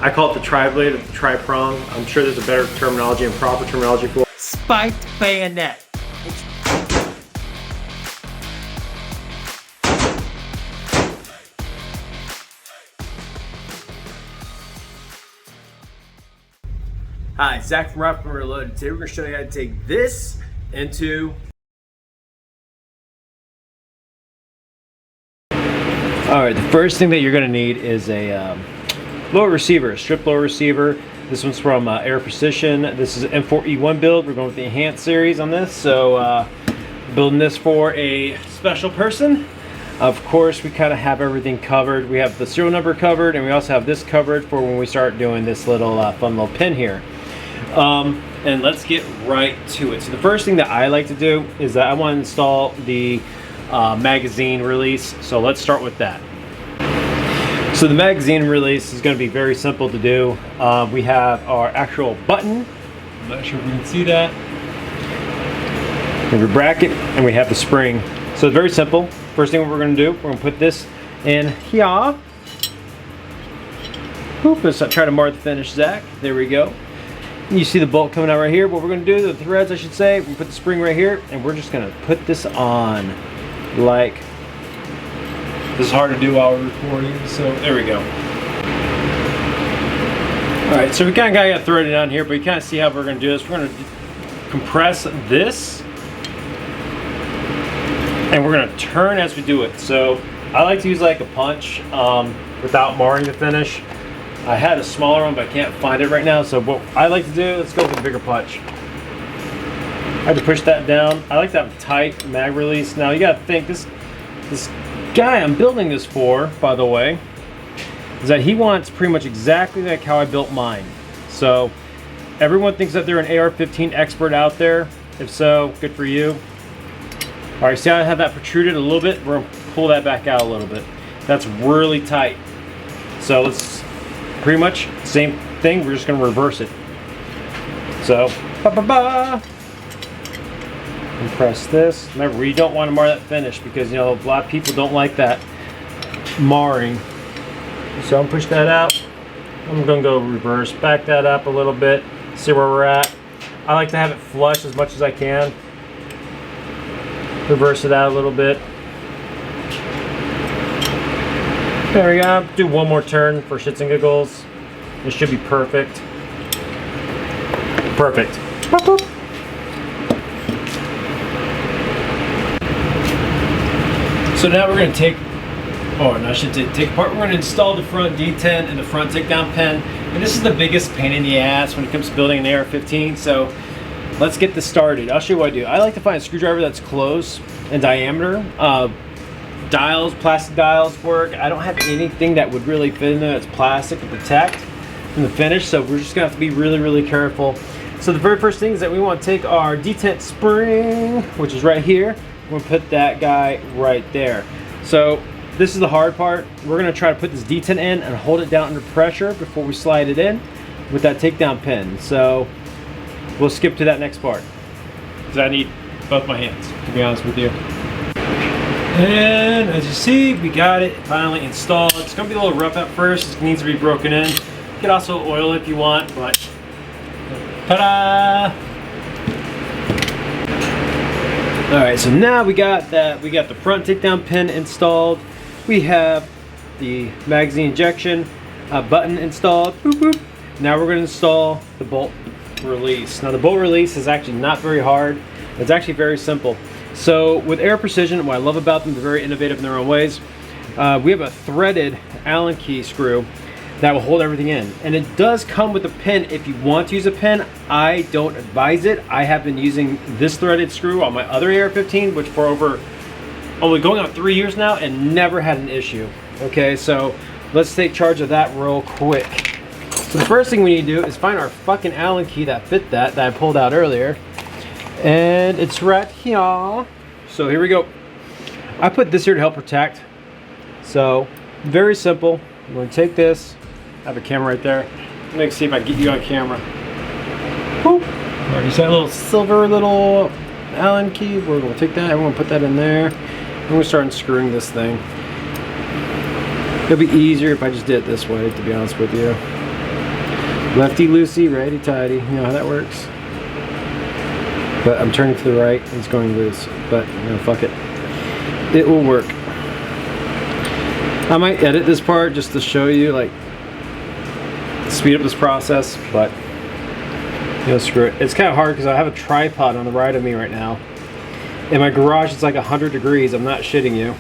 I call it the tri-blade or the tri-prong. I'm sure there's a better terminology and proper terminology for it. Spiked bayonet. Hi, Zach from Rock Reloaded. Today we're going to show you how to take this into... Alright, the first thing that you're going to need is a lower receiver, a strip lower receiver. This one's from AR-15. This is an M4E1 build. We're going with the Enhanced series on this. So building this for a special person. Of course, we kind of have everything covered. We have the serial number covered, and we also have this covered for when we start doing this little fun little pin here. And let's get right to it. So the first thing that I like to do is that I want to install the magazine release. So let's start with that. So the magazine release is going to be very simple to do. We have our actual button. I'm not sure if you can see that. We have a bracket and we have the spring. So it's very simple. First thing we're going to do, we're going to put this in here. Oop, let's not try to mar the finish, Zach. There we go. You see the bolt coming out right here. What we're going to do, the threads I should say, we put the spring right here and we're just going to put this on like, this is hard to do while we're recording, so there we go. Alright, so we kind of got it threaded on here, but you kind of see how we're going to do this. We're going to compress this and we're going to turn as we do it. So I like to use like a punch without marring the finish. I had a smaller one, but I can't find it right now. So what I like to do, let's go with a bigger punch. I had to push that down. I like to have a tight mag release. Now you got to think, this guy I'm building this for, by the way, is that he wants pretty much exactly like how I built mine. So everyone thinks that they're an AR-15 expert out there. If so, good for you. All right, see how I have that protruded a little bit? We're gonna pull that back out a little bit. That's really tight. So let's pretty much same thing. We're just gonna reverse it. So, compress this. Remember, we don't want to mar that finish because, you know, a lot of people don't like that marring. So I'm push that out. I'm gonna go reverse, back that up a little bit, see where we're at. I like to have it flush as much as I can. Reverse it out a little bit. There we go. Do one more turn for shits and giggles. This should be perfect. Perfect. Boop, boop. So now we're going to take apart, we're going to install the front D10 and the front takedown pin. And this is the biggest pain in the ass when it comes to building an AR-15. So let's get this started. I'll show you what I do. I like to find a screwdriver that's close in diameter. Dials, plastic dials work. I don't have anything that would really fit in there that's plastic to protect from the finish. So we're just going to have to be really, really careful. So the very first thing is that we want to take our detent spring, which is right here. We're gonna put that guy right there. So this is the hard part. We're gonna try to put this detent in and hold it down under pressure before we slide it in with that takedown pin. So we'll skip to that next part because I need both my hands, to be honest with you. And as you see, we got it finally installed. It's gonna be a little rough at first. It needs to be broken in. You can also oil it if you want, but ta-da! All right, so now we got that. We got the front takedown pin installed. We have the magazine injection button installed. Boop, boop. Now we're going to install the bolt release. Now the bolt release is actually not very hard. It's actually very simple. So with AR-Precision, what I love about them, they're very innovative in their own ways. We have a threaded Allen key screw that will hold everything in, and it does come with a pin if you want to use a pin. I don't advise it. I have been using this threaded screw on my other AR-15, which for over going on 3 years now, and never had an issue. Okay, so let's take charge of that real quick. So the first thing we need to do is find our fucking Allen key that fit that I pulled out earlier, and it's right here. So here we go. I put this here to help protect. So very simple. I'm going to take this. I have a camera right there. Let me see if I can get you on camera. Boop. All right, you see that little silver little Allen key? We're going to take that. I'm going to put that in there. I'm going to start unscrewing this thing. It'll be easier if I just did it this way, to be honest with you. Lefty loosey, righty tighty. You know how that works. But I'm turning to the right and it's going loose. But fuck it. It will work. I might edit this part just to show you, like, speed up this process, but screw it. It's kind of hard because I have a tripod on the right of me right now. In my garage, it's like 100 degrees. I'm not shitting you.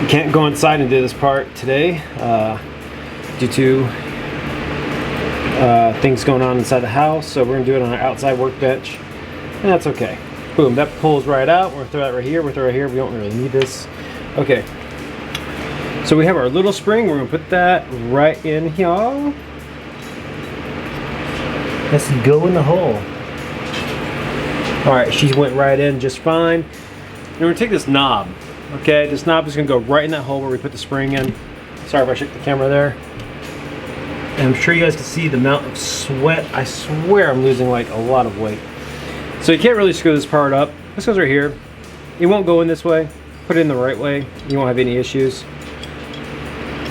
You can't go inside and do this part today due to things going on inside the house. So we're gonna do it on our outside workbench, and that's okay. Boom, that pulls right out. We're gonna throw that right here. We'll throw it right here. We don't really need this. Okay. So we have our little spring. We're gonna put that right in here. Let's go in the hole. All right, she went right in just fine. And we're gonna take this knob. Okay, this knob is gonna go right in that hole where we put the spring in. Sorry if I shook the camera there. And I'm sure you guys can see the amount of sweat. I swear I'm losing like a lot of weight. So you can't really screw this part up. This goes right here. It won't go in this way. Put it in the right way. You won't have any issues.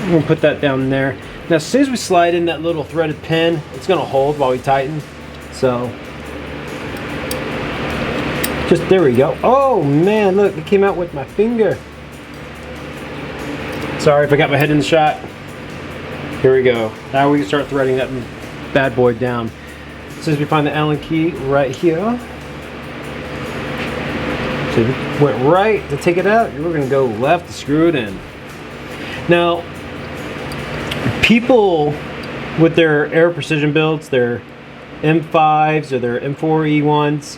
I'm gonna put that down there. Now as soon as we slide in that little threaded pin, it's gonna hold while we tighten. So, just, there we go. Oh man, look, it came out with my finger. Sorry if I got my head in the shot. Here we go. Now we can start threading that bad boy down. As soon as we find the Allen key right here. So we went right to take it out. We're gonna go left to screw it in. Now, people with their Air Precision builds, their M5s or their M4E1s,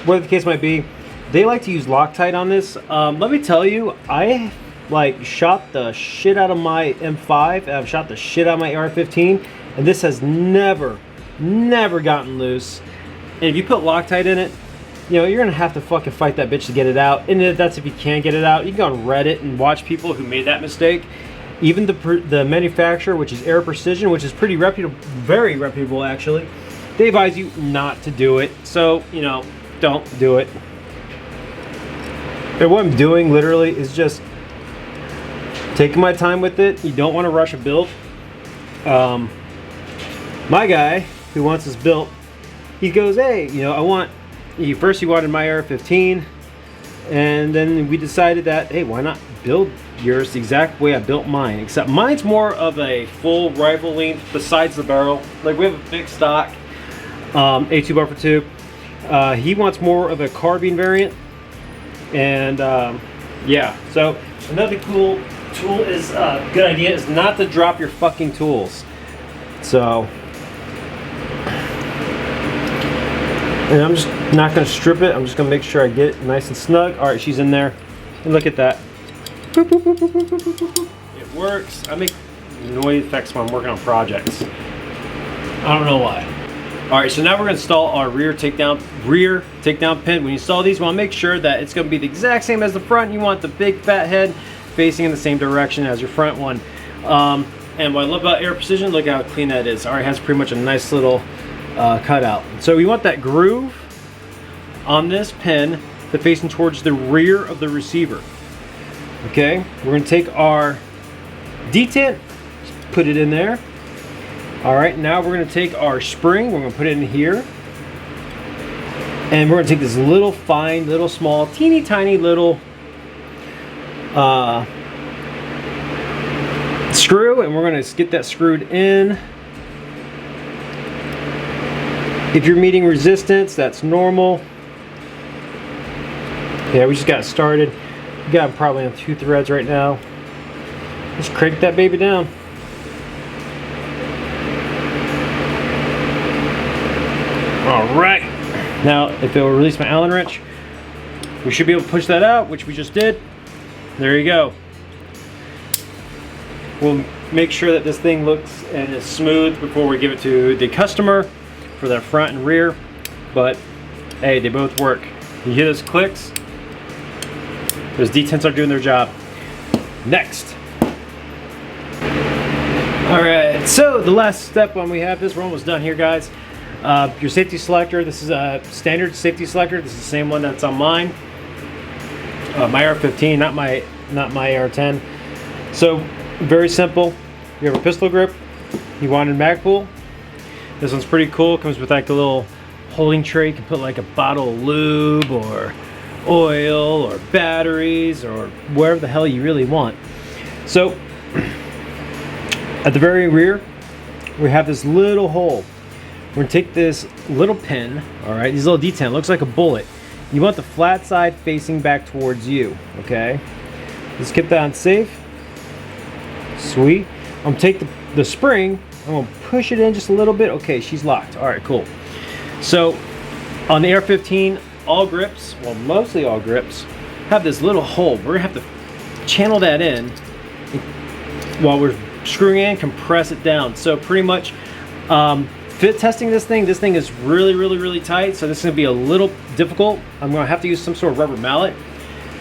whatever the case might be, they like to use Loctite on this. Let me tell you, I like shot the shit out of my M5, and I've shot the shit out of my AR-15, and this has never gotten loose. And if you put Loctite in it, you're gonna have to fucking fight that bitch to get it out. And that's if you can't get it out. You can go on Reddit and watch people who made that mistake. Even the manufacturer, which is Air Precision, which is pretty reputable, very reputable actually, they advise you not to do it. So, don't do it. And what I'm doing literally is just taking my time with it. You don't want to rush a build. My guy who wants this built, he goes, hey, first he wanted my AR-15, and then we decided that, hey, why not build yours the exact way I built mine, except mine's more of a full rifle length besides the barrel. Like, we have a big stock A2 buffer tube. He wants more of a carbine variant, and yeah. So another cool tool is good idea is not to drop your fucking tools. So, and I'm just not going to strip it. I'm just going to make sure I get it nice and snug. All right, she's in there, and look at that. Boop, boop, boop, boop, boop, boop, boop, boop. It works. I make noise effects when I'm working on projects. I don't know why. All right, so now we're going to install our rear takedown pin. When you install these, you want to make sure that it's going to be the exact same as the front. You want the big fat head facing in the same direction as your front one. And what I love about Air Precision, look how clean that is. All right, it has pretty much a nice little cutout. So we want that groove on this pin to facing towards the rear of the receiver. Okay, we're going to take our detent, put it in there. All right, now we're going to take our spring, we're going to put it in here. And we're going to take this little fine, little small, teeny tiny little screw, and we're going to get that screwed in. If you're meeting resistance, that's normal. Yeah, we just got started. We got probably on 2 threads right now. Let's crank that baby down. All right. Now, if it will release my Allen wrench, we should be able to push that out, which we just did. There you go. We'll make sure that this thing looks and is smooth before we give it to the customer for their front and rear. But hey, they both work. You hear those clicks? Those detents are doing their job. Next. All right, so the last step when we have this, we're almost done here, guys. Your safety selector, this is a standard safety selector. This is the same one that's on mine. My AR-15, not my AR-10. So very simple. You have a pistol grip. You wanted Magpul? This one's pretty cool. Comes with like a little holding tray. You can put like a bottle of lube or oil or batteries or wherever the hell you really want. So at the very rear, we have this little hole. We're gonna take this little pin, all right, these little D10, looks like a bullet. You want the flat side facing back towards you, okay? Let's keep that on safe. Sweet. I'm gonna take the spring, I'm gonna push it in just a little bit. Okay, she's locked. All right, cool. So on the AR-15, all grips, well, mostly all grips, have this little hole. We're gonna have to channel that in while we're screwing in, compress it down. So pretty much, fit testing this thing is really tight, so this is gonna be a little difficult. I'm gonna have to use some sort of rubber mallet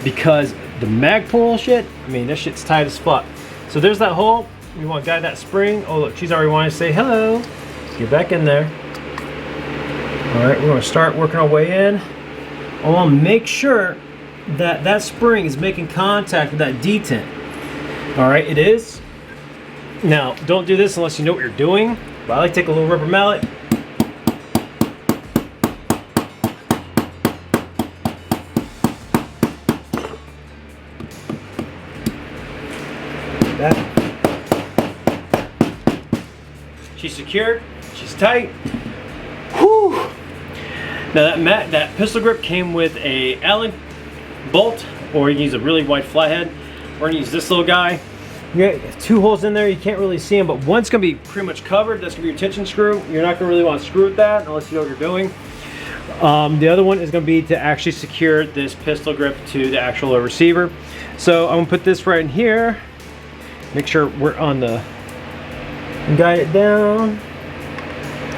because the Magpul shit, I mean, this shit's tight as fuck. So there's that hole. We want to guide that spring. Oh look, she's already wanting to say hello. Let's get back in there. All right, we're gonna start working our way in. I wanna make sure that that spring is making contact with that detent. All right, it is. Now, don't do this unless you know what you're doing. But I like to take a little rubber mallet. That. She's secured. She's tight. Whew. Now that pistol grip came with a Allen bolt, or you can use a really wide flathead. We're gonna use this little guy. You got 2 holes in there, you can't really see them, but one's gonna be pretty much covered. That's gonna be your tension screw. You're not gonna really want to screw with that unless you know what you're doing. The other one is gonna be to actually secure this pistol grip to the actual receiver. So I'm gonna put this right in here. Make sure we're on the, guide it down.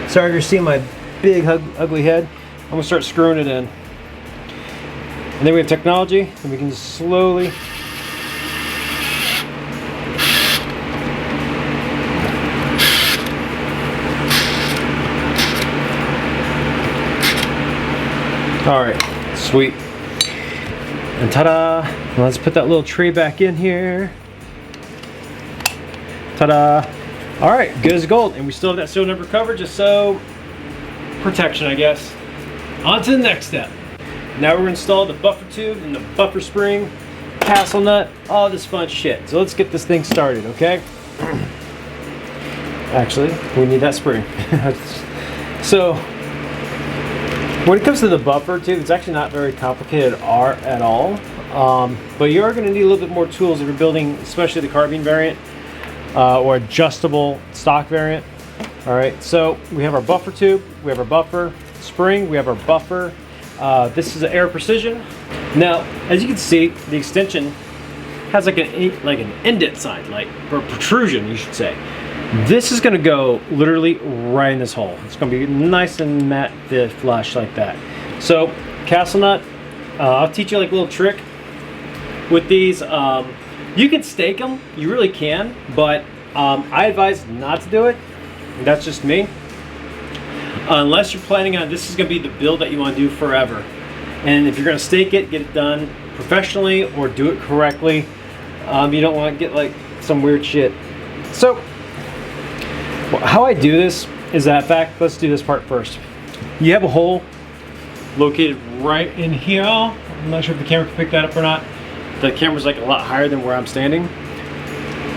Sorry you're seeing my big ugly head. I'm gonna start screwing it in. And then we have technology, and we can just slowly all right, sweet. And ta-da! Let's put that little tray back in here. Ta-da! All right, good as gold. And we still have that serial number covered, just so protection, I guess. On to the next step. Now we're gonna install the buffer tube and the buffer spring, castle nut, all this fun shit. So let's get this thing started, okay? Actually, we need that spring. So, when it comes to the buffer tube, it's actually not very complicated at all. But you are going to need a little bit more tools if you're building, especially the carbine variant or adjustable stock variant. All right, so we have our buffer tube, we have our buffer spring, we have our buffer. This is an Air Precision. Now, as you can see, the extension has like an indent sign, like or protrusion, you should say. This is going to go literally right in this hole. It's going to be nice and matte fit flush like that. So castle nut, I'll teach you like a little trick with these. You can stake them, you really can, but I advise not to do it. That's just me. Unless you're planning on this is going to be the build that you want to do forever. And if you're going to stake it, get it done professionally or do it correctly. You don't want to get like some weird shit. So how I do this is that, in fact, let's do this part first. You have a hole located right in here. I'm not sure if the camera can pick that up or not. The camera's like a lot higher than where I'm standing.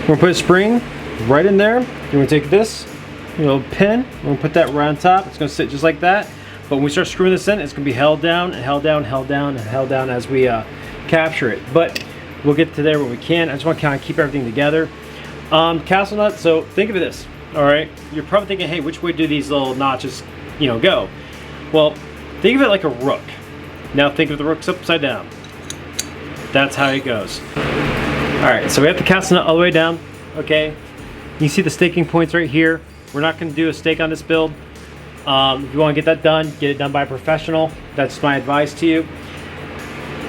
We're gonna put a spring right in there. You're gonna take this, little pin, we're gonna put that right on top. It's gonna sit just like that. But when we start screwing this in, it's gonna be held down and held down, held down, and held down as we capture it. But we'll get to there when we can. I just wanna kind of keep everything together. Castle nut, so think of this. All right, you're probably thinking, hey, which way do these little notches, go? Well, think of it like a rook. Now think of the rooks upside down. That's how it goes. All right, so we have the castle nut all the way down, okay? You see the staking points right here. We're not gonna do a stake on this build. If you wanna get that done, get it done by a professional. That's my advice to you.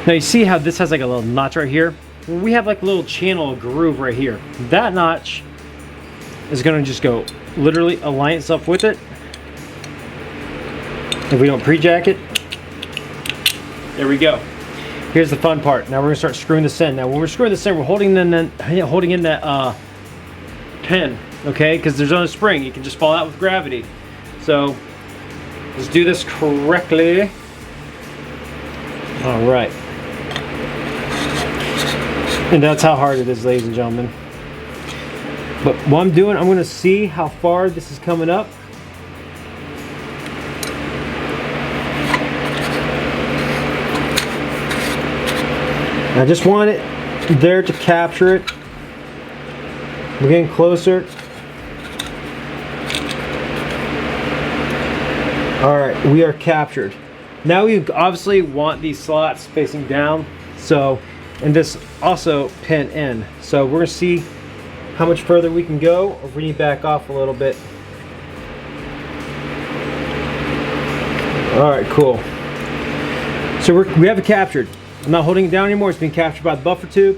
Now you see how this has like a little notch right here? We have like a little channel, a groove right here. That notch is going to just go literally align itself with it. If we don't pre-jack it, there we go. Here's the fun part. Now we're going to start screwing this in. Now when we're screwing this in, we're holding in that pin okay? Because there's no spring, it can just fall out with gravity. So let's do this correctly. All right. And that's how hard it is, ladies and gentlemen. But what I'm doing, I'm gonna see how far this is coming up. I just want it there to capture it. We're getting closer. All right, we are captured. Now we obviously want these slots facing down, so, and this also pin in. So we're gonna see how much further we can go, or if we need to back off a little bit. All right, cool. So we have it captured. I'm not holding it down anymore. It's being captured by the buffer tube.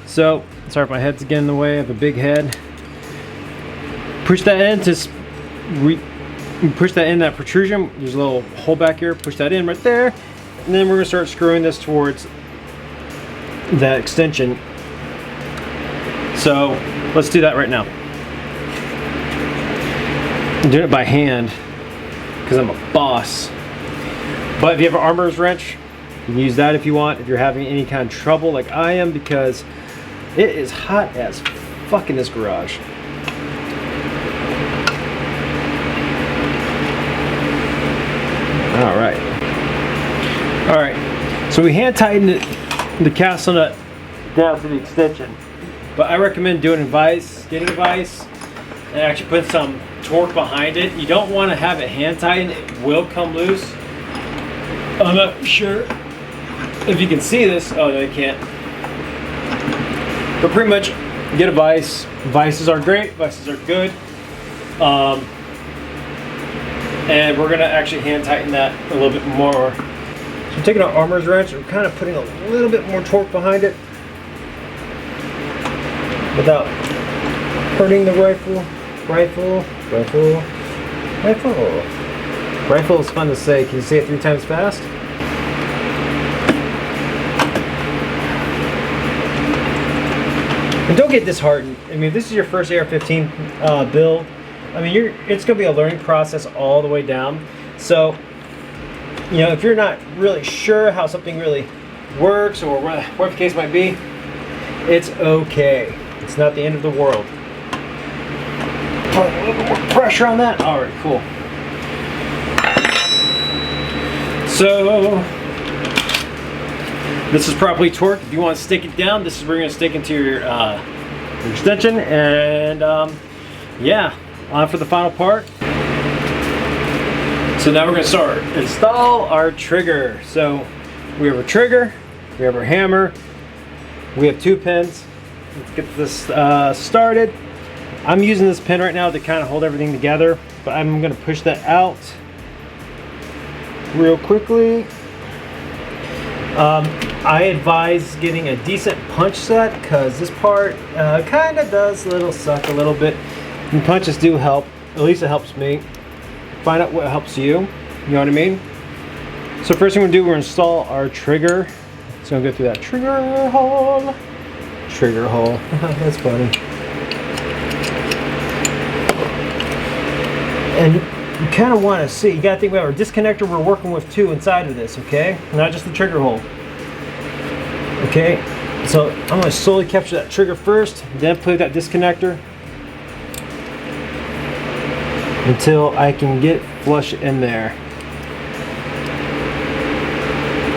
So, sorry if my head's getting in the way. I have a big head. Push that in to push that in, that protrusion. There's a little hole back here. Push that in right there. And then we're gonna start screwing this towards that extension. So, let's do that right now. I'm doing it by hand because I'm a boss. But if you have an armorer's wrench, you can use that if you want, if you're having any kind of trouble like I am, because it is hot as fuck in this garage. All right, so we hand tighten the castle nut down to the extension, but I recommend doing getting a vise and actually put some torque behind it. You don't want to have it hand tightened, it will come loose. I'm not sure if you can see this. Oh no, you can't. But pretty much get a vise. Vices are great, vices are good. And we're gonna actually hand tighten that a little bit more. So I'm taking our armorer's wrench, I'm kind of putting a little bit more torque behind it without hurting the rifle. Rifle is fun to say. Can you say it 3 times fast? And don't get disheartened. I mean, if this is your first AR-15 build, I mean, it's going to be a learning process all the way down. So, you know, if you're not really sure how something really works or whatever the case might be, it's okay. It's not the end of the world. Put a little bit more pressure on that. All right, cool. So, this is properly torqued. If you want to stick it down, this is where you're going to stick into your extension. And yeah, on for the final part. So now we're going to start install our trigger. So we have a trigger, we have our hammer, we have 2 pins. Let's get this started. I'm using this pin right now to kind of hold everything together, but I'm going to push that out real quickly. I advise getting a decent punch set because this part kind of does suck a little bit. And punches do help. At least it helps me. Find out what helps you. You know what I mean? So first thing we're going to do, we're going to install our trigger. So I'm going to go through that trigger hole. Trigger hole. That's funny. And you kind of want to see, you got to think about our disconnector we're working with too inside of this, okay? Not just the trigger hole. Okay, so I'm going to slowly capture that trigger first, then put that disconnector until I can get flush in there.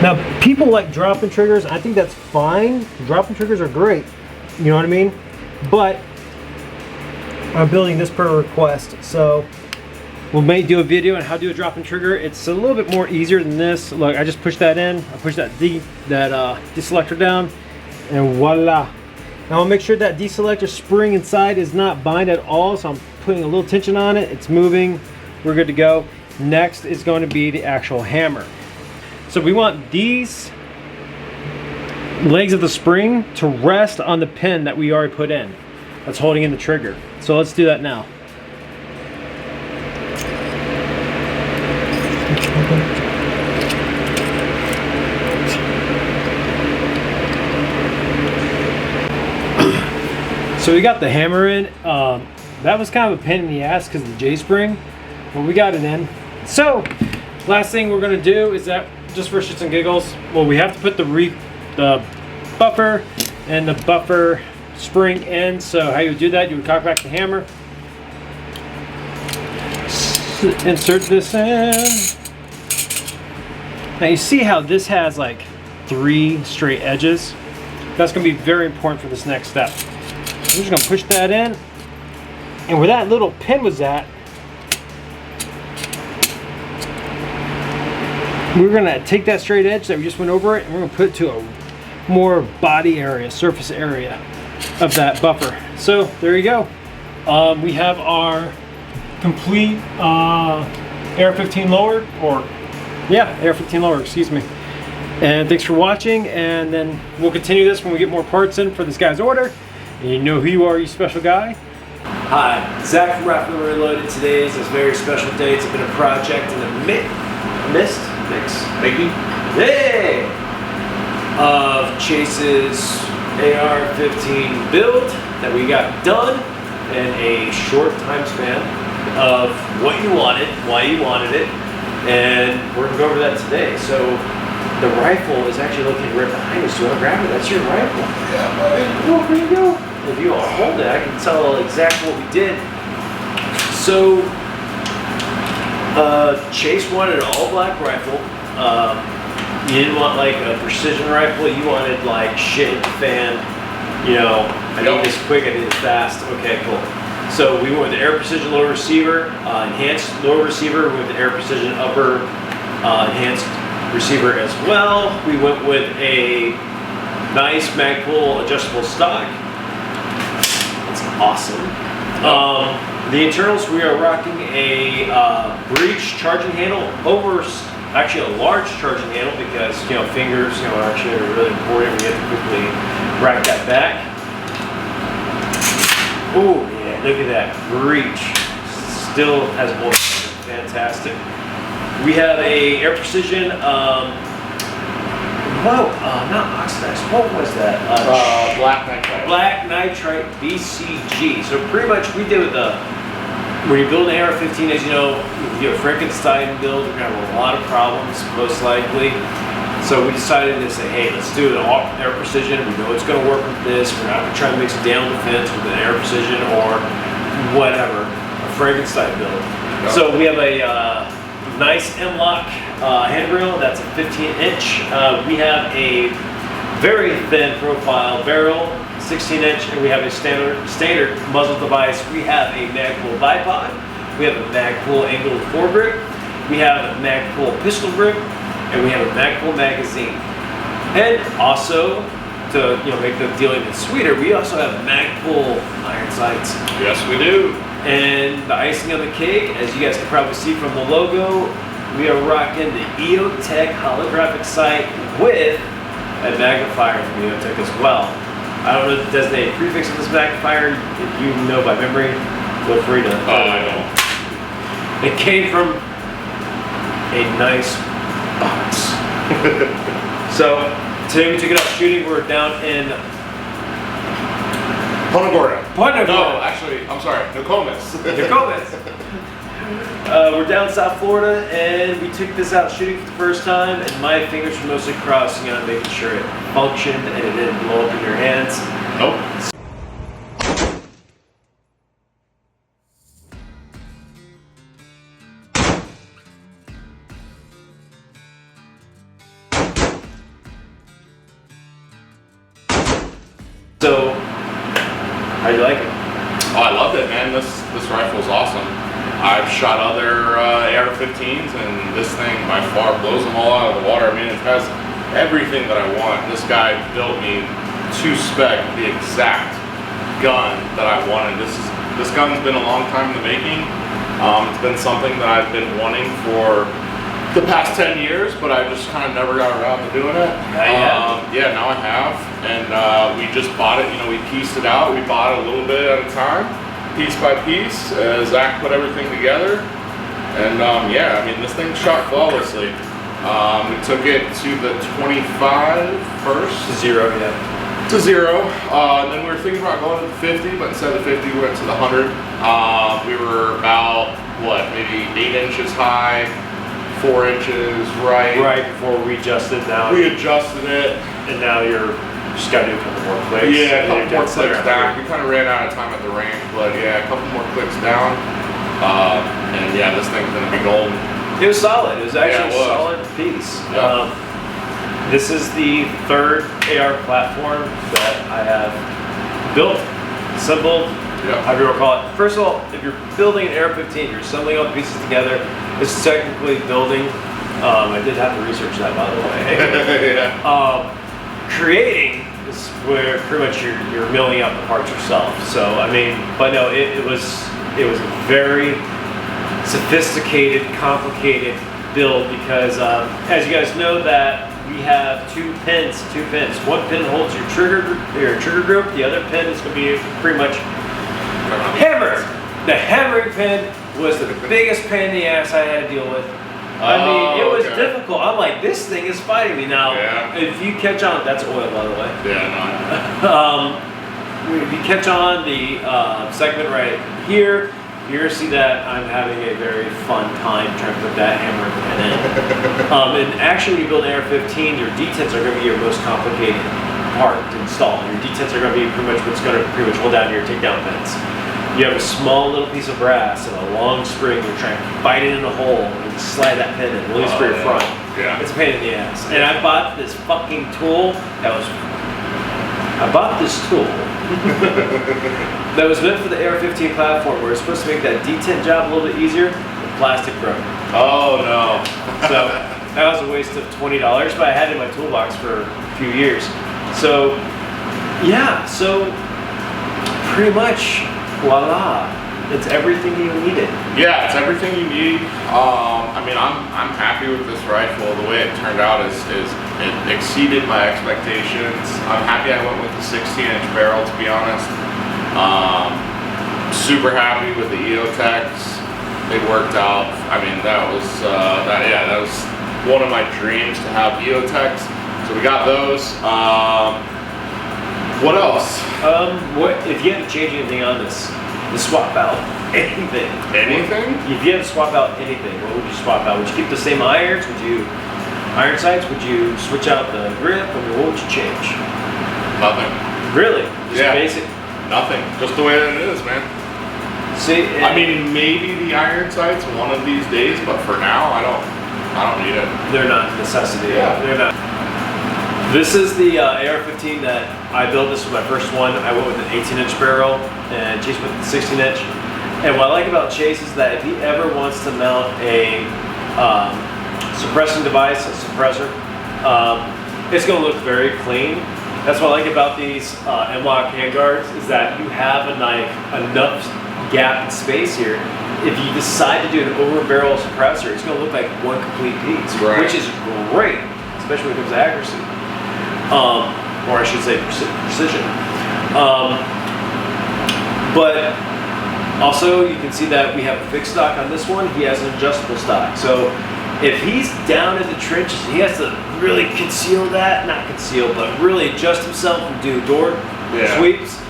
Now, people like dropping triggers. I think that's fine. Dropping triggers are great. You know what I mean? But I'm building this per request, so we may do a video on how to do a drop-in trigger. It's a little bit more easier than this. Look, I just push that in. I push that deselector down, and voila. Now I'll make sure that deselector spring inside is not bind at all. So I'm putting a little tension on it. It's moving. We're good to go. Next is going to be the actual hammer. So we want these legs of the spring to rest on the pin that we already put in. That's holding in the trigger. So let's do that now. So we got the hammer in. that was kind of a pain in the ass because of the J-spring, but we got it in. So last thing we're gonna do is that, just for shits and giggles, well, we have to put the buffer and the buffer spring in. So how you would do that, you would cock back the hammer, insert this in. Now you see how this has like 3 straight edges? That's gonna be very important for this next step. I'm just gonna push that in, and where that little pin was at, we're gonna take that straight edge that we just went over it, and we're gonna put it to a more body area, surface area of that buffer. So there you go. We have our complete AR-15 lower, or yeah, AR-15 lower, excuse me. And thanks for watching, and then we'll continue this when we get more parts in for this guy's order. And you know who you are, you special guy. Hi, Zach from Rifle Reloaded. Today is a very special day. It's been a project in the mix, making, hey, of Chase's AR-15 build that we got done in a short time span of what you wanted, why you wanted it, and we're gonna go over that today. So the rifle is actually located right behind us. Do you want to grab it? That's your rifle. Yeah, buddy. Oh, here you go. If you all hold it, I can tell exactly what we did. So Chase wanted an all black rifle. You didn't want like a precision rifle. You wanted like shit in the fan. You know, I need this quick, I need this fast. Okay, cool. So we went with the Air Precision lower receiver, enhanced lower receiver. We went with the Air Precision upper enhanced receiver as well. We went with a nice Magpul adjustable stock. It's awesome. The internals, we are rocking a breech charging handle over, actually a large charging handle because, you know, fingers, you know, are actually really important. We have to quickly rack that back. Oh yeah, look at that breech. Still has a bullet. Fantastic. We have a Air Precision, not oxidized, what was that? Black nitrite. Black nitrite BCG. So pretty much we did with the, when you build an AR-15, as you know, if you have a Frankenstein build, you're gonna have a lot of problems, most likely. So we decided to say, hey, let's do an Air Precision. We know it's gonna work with this. We're not gonna try to mix down defense with an Air Precision or whatever, a Frankenstein build. Yep. So we have a nice M-lock handrail. That's a 15-inch. We have a very thin profile barrel, 16-inch, and we have a standard muzzle device. We have a Magpul bipod. We have a Magpul angled foregrip. We have a Magpul pistol grip, and we have a Magpul magazine. And also, to make the deal even sweeter, we also have Magpul iron sights. Yes, we do. And the icing on the cake, as you guys can probably see from the logo, we are rocking the EOTech holographic sight with a magnifier from EOTech as well. I don't know the designated prefix of this magnifier. If you know by memory, feel free to. I don't. It came from a nice box. So today we took it out shooting. We're down in Punta Gorda. No, actually, I'm sorry, Nokomis. We're down South Florida, and we took this out shooting for the first time, and my fingers were mostly crossing on making sure it functioned and it didn't blow up in your hands. Nope. So, how do you like it? Oh, I loved it, man. This rifle is awesome. I've shot other AR-15s, and this thing by far blows them all out of the water. I mean, it has everything that I want. This guy built me to spec the exact gun that I wanted. This gun's been a long time in the making. It's been something that I've been wanting for the past 10 years, but I just kind of never got around to doing it. Yeah, now I have, and we just bought it. We pieced it out. We bought it a little bit at a time, piece by piece. Zach put everything together, and yeah, I mean, this thing shot flawlessly. We took it to the 25 first. 0, yeah. to 0. And then we were thinking about going to the 50, but instead of the 50, we went to the 100. We were about, what, maybe 8 inches high, 4 inches right. Right before we adjusted. Now We adjusted it. and now you're just gotta do a couple more clicks. Yeah, a and couple you're more dead center clicks after. down. We kind of ran out of time at the range, but yeah, a couple more clicks down. And yeah, this thing's gonna be golden. It was solid. It was actually Yeah, it was. a solid piece. Yeah. This is the third AR platform that I have built, assembled, Yeah. however you want to call it. First of all, if you're building an AR-15, you're assembling all the pieces together. This is technically building. I did have to research that, by the way. Yeah. Creating is where pretty much you're milling out the parts yourself. So I mean, but no, it was a very sophisticated, complicated build because as you guys know that we have two pins. One pin holds your trigger group. The other pin is going to be pretty much hammered. The hammering pin was the biggest pain in the ass I had to deal with. I mean, it was okay. difficult. I'm like, this thing is fighting me now. Yeah. If you catch on, that's oil, by the way. Yeah, If you catch on the segment right here, you're gonna see that I'm having a very fun time trying to put that hammer pin in. And actually, when you build an AR-15, your detents are gonna be your most complicated part to install. Your detents are gonna be pretty much what's gonna pretty much hold down your takedown pins. You have a small little piece of brass and a long spring. You're trying to bite it in a hole and slide that pin in, at least for your front. Yeah. It's a pain in the ass. And I bought this fucking tool I bought this tool that was meant for the AR-15 platform where it's supposed to make that detent job a little bit easier. The plastic broke. Oh no. So that was a waste of $20, but I had it in my toolbox for a few years. So yeah, so pretty much voila, it's everything you needed. Yeah, it's everything you need. I mean, I'm happy with this rifle. The way it turned out is it exceeded my expectations. I'm happy I went with the 16-inch barrel, to be honest. Super happy with the EOTechs. They worked out. I mean, that was one of my dreams to have EOTechs. So we got those. What else? What if you had to change anything on this? To swap out anything. Anything? If you had to swap out anything, what would you swap out? Would you keep the same irons? Would you iron sights? Would you switch out the grip? I mean, what would you change? Nothing. Really? Just Yeah. basic? Nothing. Just the way that it is, man. See, I mean, maybe the iron sights one of these days, but for now, I don't need it. they're not a necessity. Yeah. They're not. This is the AR-15 that I built. This was my first one. I went with an 18-inch barrel and Chase with the 16-inch. And what I like about Chase is that if he ever wants to mount a suppressing device, a suppressor, it's going to look very clean. That's what I like about these M-LOK handguards is that you have enough gap in space here. If you decide to do an over-barrel suppressor, it's going to look like one complete piece, Right. which is great, especially when it comes to accuracy. Or I should say precision. But also you can see that we have a fixed stock on this one. He has an adjustable stock. So if he's down in the trenches, he has to really conceal that, not conceal, but really adjust himself and do door sweeps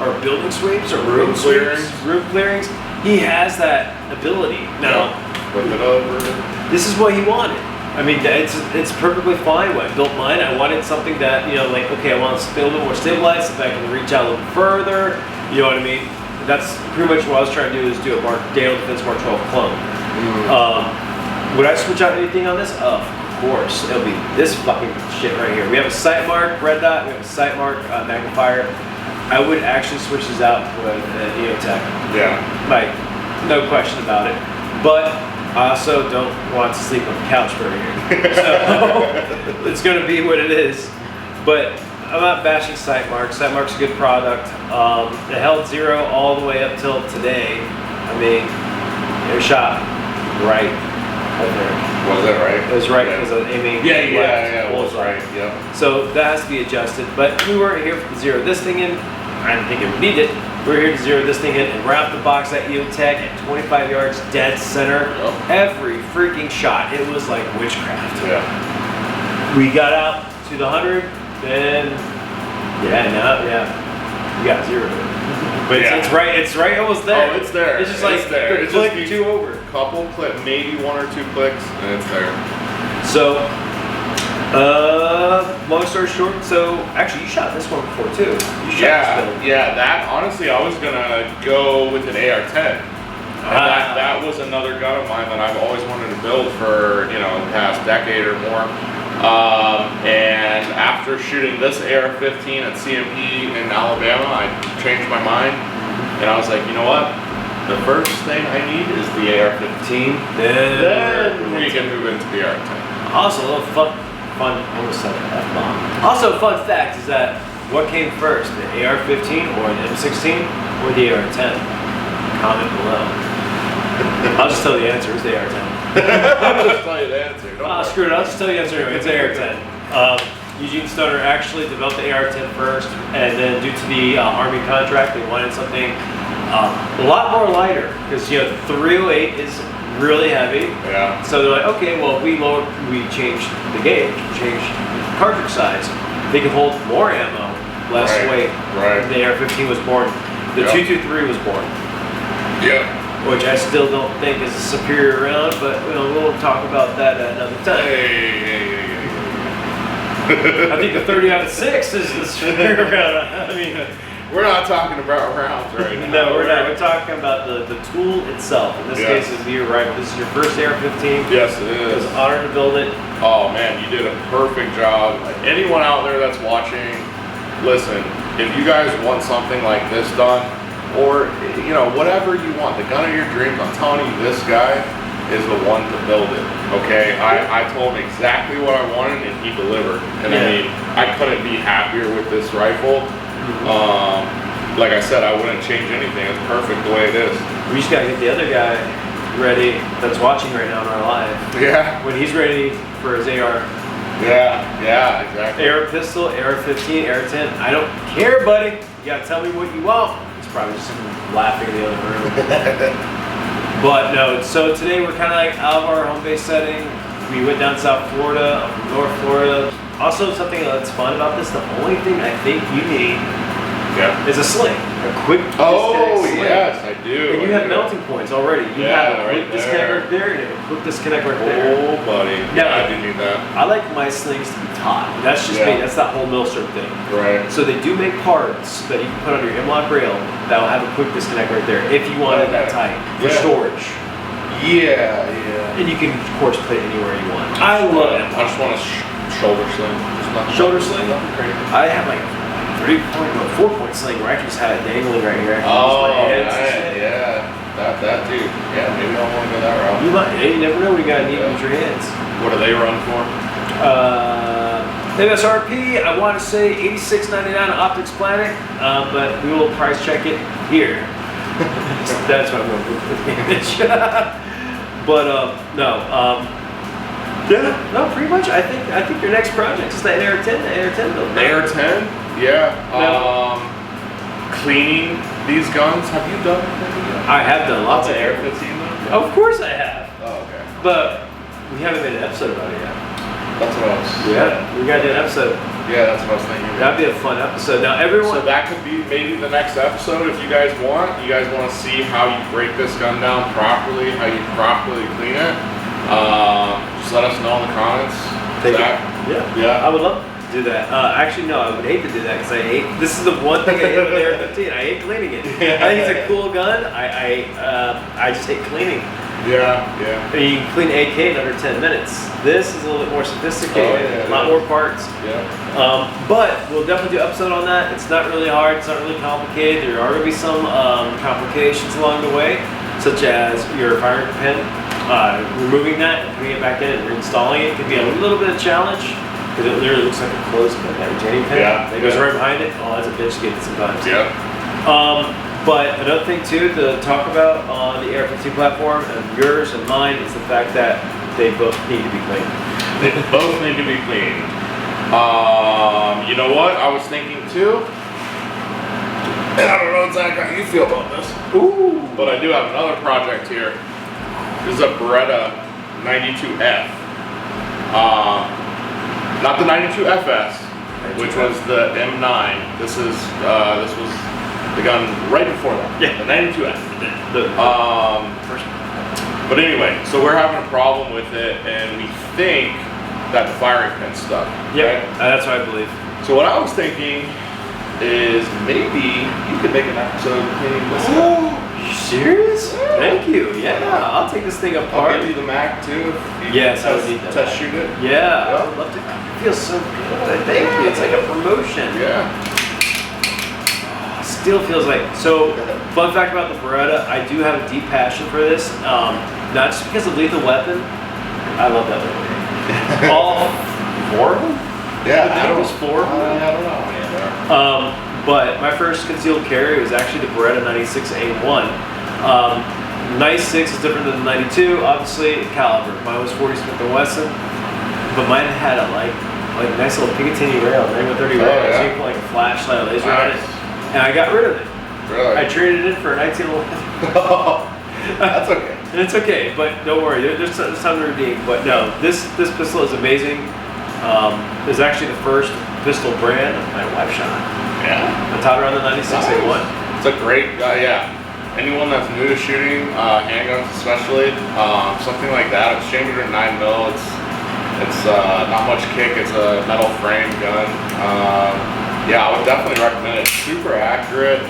or building sweeps or room clearings. roof clearings. He has that ability. Now, Flip it over. this is what he wanted. I mean, it's perfectly fine. When I built mine, I wanted something that, you know, like, okay, I want to feel a little more stabilized, so that I can reach out a little further. You know what I mean? That's pretty much what I was trying to do, is do a Daniel Defense Mark 12 clone. Would I switch out anything on this? Of course. It'll be this fucking shit right here. We have a sight mark red dot. We have a sight mark magnifier. I would actually switch these out with an EOTech. Yeah. Like, no question about it. But I also don't want to sleep on the couch for a year. So it's going to be what it is. But I'm not bashing Sightmark. Sightmark's a good product. It held 0 all the way up till today. I mean, it shot right over there. Was it right? It was right because I was aiming. It was right. Yep. So that has to be adjusted. But we weren't here to zero this thing in. I didn't think it would need it. We're here to zero this thing in and wrap the box at EOTech at 25 yards dead center. Yep. Every freaking shot. It was like witchcraft. Yeah. We got out to the 100, then Yeah, no, yeah. You got 0. But Yeah. it's right almost there. Oh, it's there. It's just It's like there. a It just click, needs 2 over. Couple click, maybe 1 or 2 clicks, and it's there. So, long story short, so actually you shot this one before too. You shot this build. Yeah. That honestly, I was gonna go with an AR-10. And that was another gun of mine that I've always wanted to build for the past decade or more. And after shooting this AR-15 at CMP in Alabama, I changed my mind, and I was like, you know what? The first thing I need is the AR-15. Then we can move into the AR-10. Also, a little fun. Almost said an F-bomb. Also, fun fact is that what came first, the AR-15 or an M16 or the AR-10? Comment below. I'll just tell you the answer. It's the AR-10. I'll just tell you the answer. Screw it. I'll just tell you the answer anyway. It's AR-10. Eugene Stoner actually developed the AR-10 first, and then due to the Army contract, they wanted something a lot more lighter because 308 is really heavy. Yeah. So they're like, okay, well, we changed the gauge, changed the cartridge size. They can hold more ammo, less weight. Right. The AR-15 was born. The 223 was born. Yeah. Which I still don't think is a superior round, but we'll talk about that at another time. Hey. I think the 30-06 is the superior round. I mean, we're not talking about rounds right now. no, we're not. We're talking about the tool itself. In this case, is the rifle. This is your first AR-15. Yes, it It was is. an honor to build it. Oh man, you did a perfect job. Anyone out there that's watching, listen, if you guys want something like this done, or whatever you want, the gun of your dreams, I'm telling you, this guy is the one to build it. Okay, I told him exactly what I wanted, and he delivered. And I mean, I couldn't be happier with this rifle. Like I said, I wouldn't change anything. It's perfect the way it is. We just gotta get the other guy ready that's watching right now in our live. Yeah. When he's ready for his AR. Yeah, exactly. AR pistol, AR-15, AR-10. I don't care, buddy. You gotta tell me what you want. Probably just laughing in the other room. But no, so today we're kind of like out of our home base setting. We went down South Florida, I'm from North Florida. Also, something that's fun about this, the only thing I think you need is a sling. A quick disconnect sling. Yes, I do. And you have melting points already. You have a quick right disconnect there. right there and a quick disconnect right there. Oh, buddy. Yeah, I do need that. I like my slings to be taut. That's just me. That's that whole millstrip thing. Right. So they do make parts that you can put on your M-lock rail that will have a quick disconnect right there if you want it that tight for storage. Yeah. And you can, of course, put it anywhere you want. I love it. I just want a shoulder sling. Shoulder sling? I have like 4-point sling where I can just have it dangling right here. I can use my hands and shit. That too. Yeah, maybe I don't want to go that route. You might. You never know what you gotta need with your hands. What do they run for? MSRP, I want to say $86.99 on Optics Planet, but we will price check it here. That's what I'm going to put the image. But no, pretty much. I think your next project is the AR-10 build. The AR-10? Yeah. Cleaning these guns. Have you done any? I have done lots of AR-15 though? Of course I have. Oh, okay. But we haven't made an episode about it yet. That's what I was. We gotta do an episode. Yeah, that's what I was thinking. That'd be a fun episode. Now everyone. So that could be maybe the next episode if you guys want. You guys want to see how you break this gun down properly, how you properly clean it. Just let us know in the comments. Yeah. I would love to do that. Actually, no, I would hate to do that because I hate. This is the one thing I hate with the AR-15. I hate cleaning it. I think it's a cool gun. I just hate cleaning. Yeah. I mean, you can clean AK in under 10 minutes. This is a little bit more sophisticated, a lot more parts. Yeah. But we'll definitely do an episode on that. It's not really hard, it's not really complicated. There are going to be some complications along the way, such as your firing pin. Removing that and putting it back in and reinstalling it can be a little bit of a challenge because it literally looks like a closed pin, that retaining pin. That goes right behind it. Oh, that's a bitch to get sometimes. Yeah. But another thing too to talk about on the AR-15 platform, and yours and mine, is the fact that they both need to be cleaned. They both need to be cleaned. You know what? I was thinking too. And I don't know exactly how you feel about this. Ooh. But I do have another project here. This is a Beretta 92F. Not the 92FS, which was the M9. This was the gun right before that. Yeah. The 92F. First. But anyway, so we're having a problem with it, and we think that the firing pin's stuck. Yeah, right? that's what I believe. So what I was thinking is maybe you could make an episode cleaning this up. Are you serious? Yeah. Thank you. Yeah, I'll take this thing I'll apart. give you the Mag too. If you Yes, I would test, need that. test shoot it. Yeah, I would love to. It feels so good. Thank you. It's like a promotion. Yeah. Still feels like, so fun fact about the Beretta, I do have a deep passion for this, not just because of Lethal Weapon. I love that movie. All four of them? Yeah, I think it was four. I don't know. But my first concealed carry was actually the Beretta 96A1. 96 is different than the 92, obviously, caliber. Mine was 40 Smith & Wesson, but mine had a like nice little Picatinny rail, 9130 rail, yeah. so you put like a flashlight laser on it. Nice. And I got rid of it. Really? I traded it in for a 1911. That's okay. And it's okay, but don't worry, there's time to redeem. But no, this pistol is amazing. It's actually the first pistol brand my wife shot. Yeah. I taught her on the 96A1. It's a great, yeah. Anyone that's new to shooting, handguns especially, something like that, it's chambered in 9mm, it's not much kick, it's a metal frame gun. Yeah, I would definitely recommend it. Super accurate,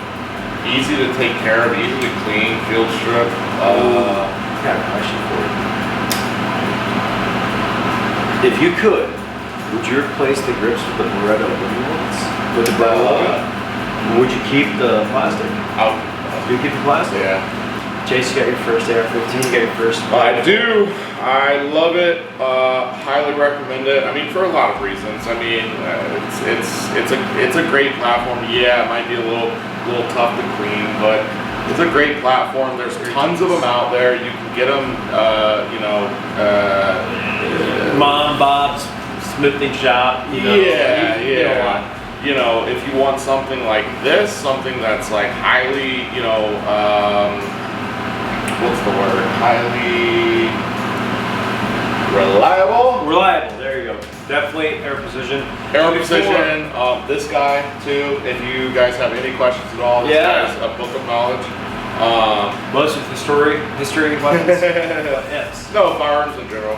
easy to take care of, easily clean, field strip. Got a question for you. If you could, would you replace the grips with the Beretta wooden ones? With the Beretta logo? Or would you keep the plastic? You keep the plastic? Yeah. Chase, you got your first AR-15, you got your first... I do. I love it. Highly recommend it. I mean, for a lot of reasons. I mean, it's a great platform. Yeah, it might be a little tough to clean, but it's a great platform. There's tons of them out there. You can get them. Mom, Bob's smithing shop. You know, Yeah, you get a lot. You know, if you want something like this, something that's like highly, what's the word? Highly reliable. Reliable. There you go. Definitely Air Precision. Air Precision. This guy too. If you guys have any questions at all, this guy's a book of knowledge. Most of history weapons. Yes. No, firearms in general.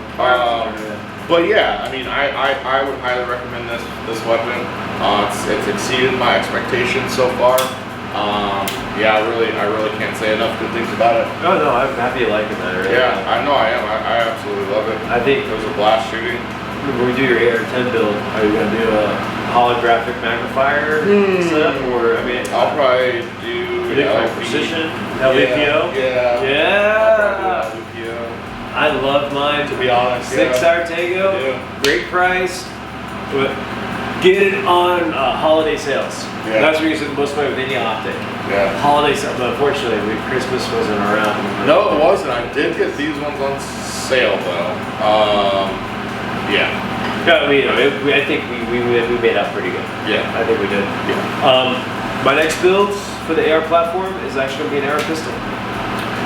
But yeah, I mean, I would highly recommend this weapon. It's exceeded my expectations so far. Yeah, I really can't say enough good things about it. Oh no, I'm happy you like it, man. Really. Yeah, I know I am. I absolutely love it. I think it was a blast shooting. when we do your AR-10 build, are you gonna do a holographic magnifier setup, or I mean, I'll probably do precision, LVPO. Yeah. I love mine. To be honest, 6-hour Tango, great price. But get it on holiday sales. Yeah. That's where you get most of my Vinny Optic. Yeah. Holiday sales, but unfortunately, Christmas wasn't around. No, it wasn't. I did get these ones on sale though. Yeah. Yeah, I think we made out pretty good. Yeah. I think we did. Yeah. My next build for the AR platform is actually going to be an AR pistol.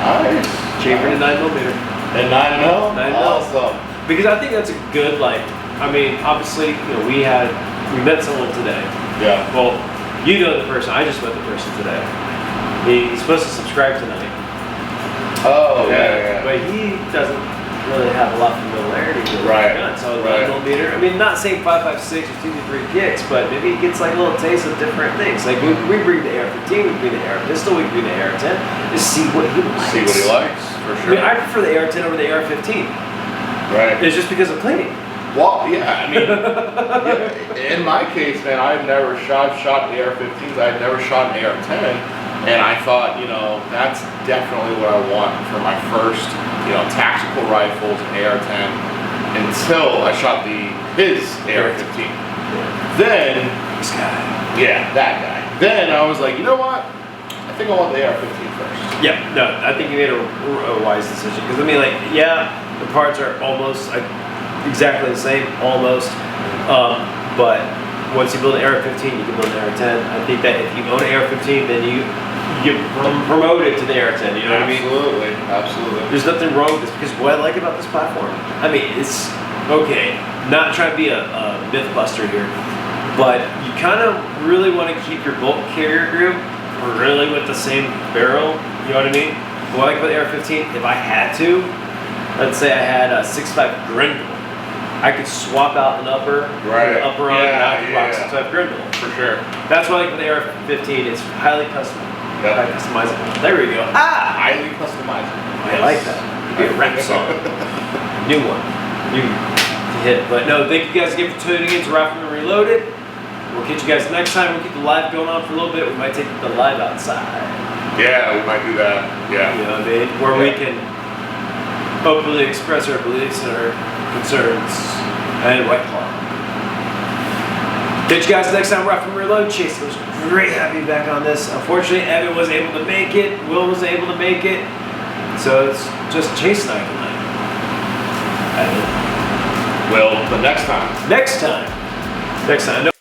Nice. Chambered in 9mm. And 9mm? 9mm. Awesome. Because I think that's a good, I mean, obviously, we met someone today. Yeah. Well, you know the person. I just met the person today. He's supposed to subscribe tonight. Oh, yeah. But he doesn't really have a lot of familiarity with guns. So 9mm. I mean, not saying 5.56 or 223 kicks, but maybe he gets like a little taste of different things. Like we bring the AR-15, we bring the AR pistol, we bring the AR-10, just see what he likes. See what he likes, for sure. I mean, I prefer the AR-10 over the AR-15. Right. It's just because of cleaning. Well, yeah, I mean, in my case, man, I've shot AR-15s, I've never shot an AR-10, and I thought, that's definitely what I want for my first, tactical rifles, and AR-10, until I shot his AR-15. Then, This guy. yeah, that guy. Then I was like, you know what? I think I want the AR-15 first. Yeah, no, I think you made a wise decision. Because, I mean, the parts are almost exactly the same, almost. But once you build an AR-15, you can build an AR-10. I think that if you own an AR-15, then you get promoted to the AR-10, you know what I mean? Absolutely. There's nothing wrong with this, because what I like about this platform, I mean, it's, okay, not trying to be a myth buster here, but you kind of really want to keep your bolt carrier group really with the same barrel. You know what I mean? What I like about the AR-15, if I had to, let's say I had a 6.5 Grendel, I could swap out an upper, Right. upper on, and I could rock 6.5 Grendel. For sure. That's what I like with the AR-15. It's highly customizable. Yep. Highly customizable. There we go. Ah! Highly customizable. I like that. Could be a rap song. New one. New hit. But no, thank you guys again for tuning in to Rifleman Reloaded. We'll catch you guys next time. We'll keep the live going on for a little bit. We might take the live outside. Yeah, we might do that. Yeah. You know what I mean? Where we can openly express our beliefs and our concerns and White Claw. Catch you guys next time. Rifleman Reload. Chase, it was great having you back on this. Unfortunately, Evan was able to make it. Will was able to make it. So it's just Chase and I tonight. Evan. Well, the next time. Next time. Next time.